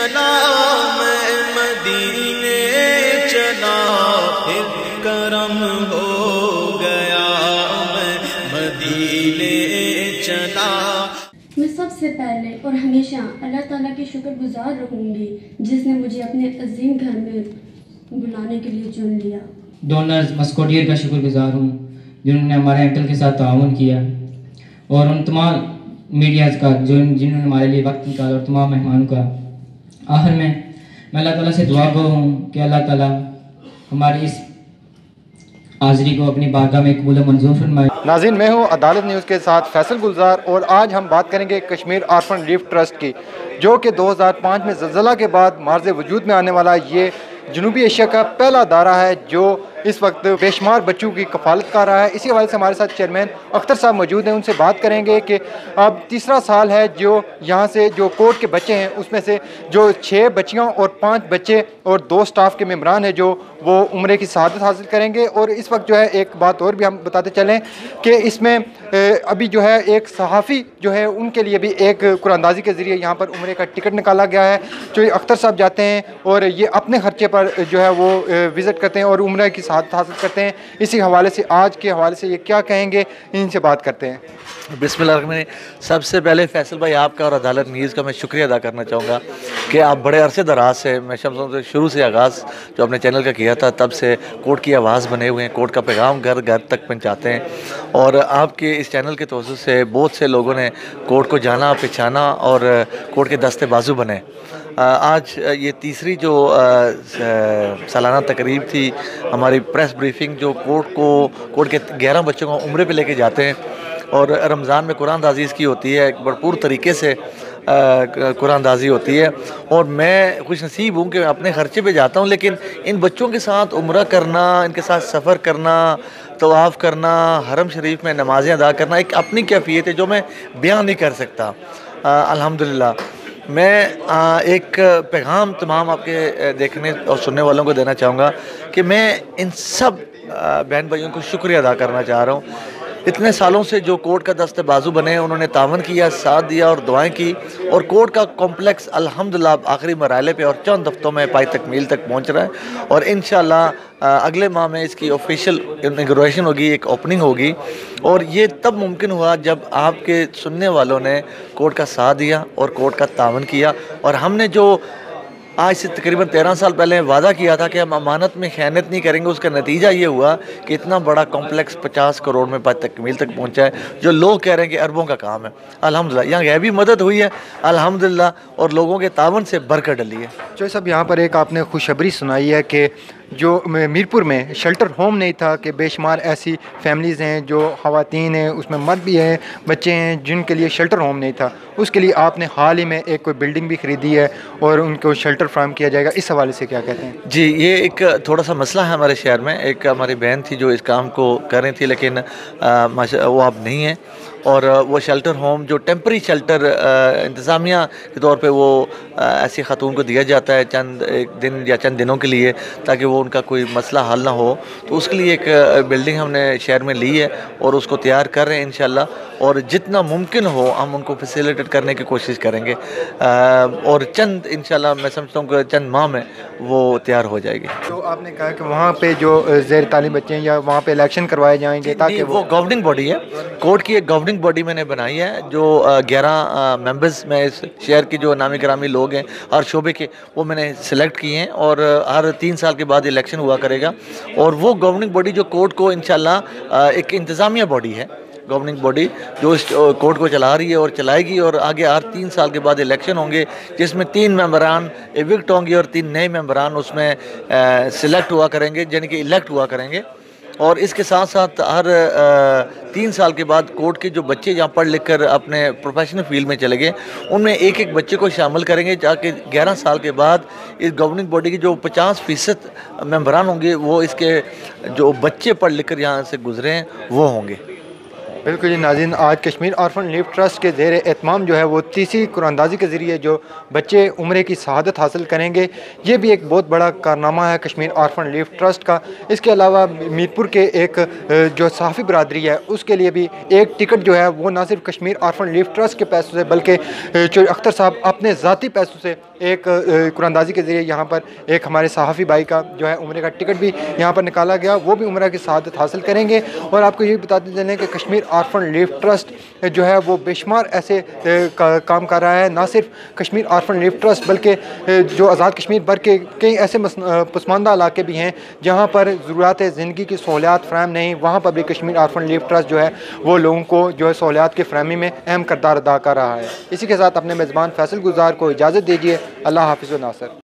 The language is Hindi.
चला मैं मदीने चला, फिर करम हो गया मैं मदीने चला। मैं सबसे पहले और हमेशा अल्लाह ताला की शुक्रगुजार रहूँगी जिसने मुझे अपने अजीम घर में बुलाने के लिए चुन लिया। डोनर्स मस्कोडियर का शुक्रगुजार हूँ जिन्होंने हमारे अंकल के साथ ताउन किया, और उन तमाम मीडियाज़ का जिन्होंने हमारे लिए वक्त निकाला, और तमाम मेहमानों का। आखिर में मैं अल्लाह ताला से दुआ गो हूँ कि अल्लाह ताला हमारी इस हाज़री को अपनी बारगाह में कबूल मंजूर फरमाए। नाज़रीन, मैं हूँ अदालत न्यूज़ के साथ फैसल गुलजार, और आज हम बात करेंगे कश्मीर ऑर्फन रिलीफ ट्रस्ट की, जो कि 2005 में ज़लज़ला के बाद मार्ज़ वजूद में आने वाला ये जनूबी एशिया का पहला अदारा है जो इस वक्त बेशुमार बच्चों की कफ़ालत कर रहा है। इसी हवाले से हमारे साथ चेयरमैन अख्तर साहब मौजूद हैं, उनसे बात करेंगे कि अब तीसरा साल है जो यहाँ से जो कोर्ट के बच्चे हैं उसमें से जो 6 बच्चियाँ और 5 बच्चे और 2 स्टाफ के मेम्बरान हैं जो वो उम्रे की शहादत हासिल करेंगे। और इस वक्त जो है एक बात और भी हम बताते चलें कि इसमें अभी जो है एक सहाफ़ी जो है उनके लिए भी एक कुरानंदाज़ी के ज़रिए यहाँ पर उम्रे का टिकट निकाला गया है, जो अख्तर साहब जाते हैं और ये अपने खर्चे पर जो है वो विज़िट करते हैं और उम्रे की शहादत हासिल करते हैं। इसी हवाले से आज के हवाले से ये क्या कहेंगे, इनसे बात करते हैं। बिस्मिल्लाह। सबसे पहले फैसल भाई आपका और अदालत न्यूज़ का मैं शुक्रिया अदा करना चाहूँगा कि आप बड़े अरसे दराज से, मैं समझता शुरू से आगाज़ जो अपने चैनल का किया था तब से कोर्ट की आवाज़ बने हुए हैं, कोर्ट का पैगाम घर घर तक पहुँचाते हैं, और आपके इस चैनल के तवज्जुह से बहुत से लोगों ने कोर्ट को जाना पहचाना और कोर्ट के दस्ते बाजू बने। आज ये तीसरी जो सालाना तकरीब थी हमारी प्रेस ब्रीफिंग, जो कोर्ट के 11 बच्चों को उम्रे पे लेके जाते हैं, और रमज़ान में कुरानंदाज़ी की होती है, भरपूर तरीके से कुरानंदाज़ी होती है, और मैं खुश नसीब हूँ कि अपने ख़र्चे पे जाता हूँ, लेकिन इन बच्चों के साथ उम्रा करना, इनके साथ सफ़र करना, तवाफ़ करना, हरम शरीफ में नमाज़ें अदा करना एक अपनी कैफियत है जो मैं बयान नहीं कर सकता। अल्हम्दुलिल्लाह। मैं एक पैगाम तमाम आपके देखने और सुनने वालों को देना चाहूँगा कि मैं इन सब बहन भाइयों को शुक्रिया अदा करना चाह रहा हूँ। इतने सालों से जो कोर्ट का दस्ते बाजू बने, उन्होंने तावन किया, साथ दिया और दुआएं की, और कोर्ट का कॉम्प्लेक्स अल्हम्दुलिल्लाह आखिरी मराहले पे और चंद हफ्तों में पाई तकमील तक पहुंच रहा है, और इंशाअल्लाह अगले माह में इसकी ऑफिशियल इनॉग्रेशन होगी, एक ओपनिंग होगी। और ये तब मुमकिन हुआ जब आपके सुनने वालों ने कोर्ट का साथ दिया और कोर्ट का तावन किया, और हमने जो आज से तकरीबन 13 साल पहले वादा किया था कि हम अमानत में खयानत नहीं करेंगे, उसका नतीजा ये हुआ कि इतना बड़ा कॉम्प्लेक्स 50 करोड़ में तकमील तक पहुंचा है, जो लोग कह रहे हैं कि अरबों का काम है। अल्हम्दुलिल्लाह यहाँ गैबी मदद हुई है अल्हम्दुलिल्लाह, और लोगों के तावन से बरकत डली है। जो सब यहाँ पर एक आपने खुशखबरी सुनाई है कि जो मीरपुर में शेल्टर होम नहीं था, कि बेशुमार ऐसी फैमिलीज़ हैं जो ख़वातीन हैं, उसमें मर्द भी हैं, बच्चे हैं, जिनके लिए शेल्टर होम नहीं था, उसके लिए आपने हाल ही में एक कोई बिल्डिंग भी ख़रीदी है और उनको शेल्टर फ्राहम किया जाएगा। इस हवाले से क्या कहते हैं? जी, ये एक थोड़ा सा मसला है हमारे शहर में। एक हमारी बहन थी जो इस काम को कर रही थी, लेकिन वो अब नहीं है, और वो शेल्टर होम जो टेम्परी शेल्टर इंतज़ामिया के तौर पे वो ऐसी ख़ातून को दिया जाता है चंद एक दिन या चंद दिनों के लिए, ताकि वो उनका कोई मसला हल ना हो, तो उसके लिए एक बिल्डिंग हमने शहर में ली है और उसको तैयार कर रहे हैं इंशाल्लाह, और जितना मुमकिन हो हम उनको फैसिलिटेट करने की कोशिश करेंगे, और चंद इंशाल्लाह मैं समझता हूँ कि चंद माह में वो तैयार हो जाएगी। तो आपने कहा कि वहाँ पे जो ज़ेर तालीम बच्चे हैं या वहाँ पे इलेक्शन करवाए जाएंगे, ताकि वो गवर्निंग बॉडी है, कोर्ट की एक गवर्निंग बॉडी मैंने बनाई है, जो 11 मेंबर्स में इस शहर के जो नामी ग्रामी लोग हैं हर शोबे के, वो मैंने सेलेक्ट किए हैं, और हर 3 साल के बाद इलेक्शन हुआ करेगा, और वो गवर्निंग बॉडी जो कोर्ट को इंशाल्लाह एक इंतज़ामिया बॉडी है, गवर्निंग बॉडी जो इस कोर्ट को चला रही है और चलाएगी, और आगे हर 3 साल के बाद इलेक्शन होंगे, जिसमें 3 मेंबरान इविक्ट होंगे और 3 नए मेंबरान उसमें सिलेक्ट हुआ करेंगे, यानी कि इलेक्ट हुआ करेंगे। और इसके साथ साथ हर 3 साल के बाद कोर्ट के जो बच्चे यहाँ पढ़ लिख कर अपने प्रोफेशनल फील्ड में चले गए, उनमें एक एक बच्चे को शामिल करेंगे, ताकि 11 साल के बाद इस गवर्निंग बॉडी की जो 50% मेंबरान होंगे वो इसके जो बच्चे पढ़ लिख कर यहाँ से गुजरे हैं वो होंगे। बिल्कुल जी नाज़रीन, आज कश्मीर ऑर्फन रिलीफ ट्रस्ट के ज़ेर एहतमाम जो है वो तीसरी कुरानंदाज़ी के ज़रिए जो बच्चे उम्रे की शहादत हासिल करेंगे, ये भी एक बहुत बड़ा कारनामा है कश्मीर ऑर्फन रिलीफ ट्रस्ट का। इसके अलावा मीरपुर के एक जो सहाफ़ी बरादरी है उसके लिए भी एक टिकट जो है वो ना सिर्फ कश्मीर ऑर्फन रिलीफ ट्रस्ट के पैसों से, बल्कि जो अख्तर साहब अपने ज़ाती पैसों से एक कुरानंदाजी के ज़रिए यहाँ पर एक हमारे सहाफ़ी भाई का जो है उम्रे का टिकट भी यहाँ पर निकाला गया, वो भी उम्रा की सआदत हासिल करेंगे। और आपको ये बताते चलें कि कश्मीर ऑर्फन रिलीफ ट्रस्ट जो है वो बेशुमार ऐसे काम कर रहा है, ना सिर्फ कश्मीर ऑर्फन रिलीफ ट्रस्ट बल्कि जो आज़ाद कश्मीर भर के कई ऐसे पसमानदा इलाके भी हैं जहाँ पर ज़रूरत ज़िंदगी की सहूलियात फ़राहम नहीं, वहाँ पर भी कश्मीर ऑर्फन रिलीफ ट्रस्ट जो है वो लोगों को जो है सहूलियात की फ़राहमी में अहम किरदार अदा कर रहा है। इसी के साथ अपने मेज़बान फैसल गुलजार को इजाज़त दीजिए। अल्लाह हाफ़िज़ व नासर।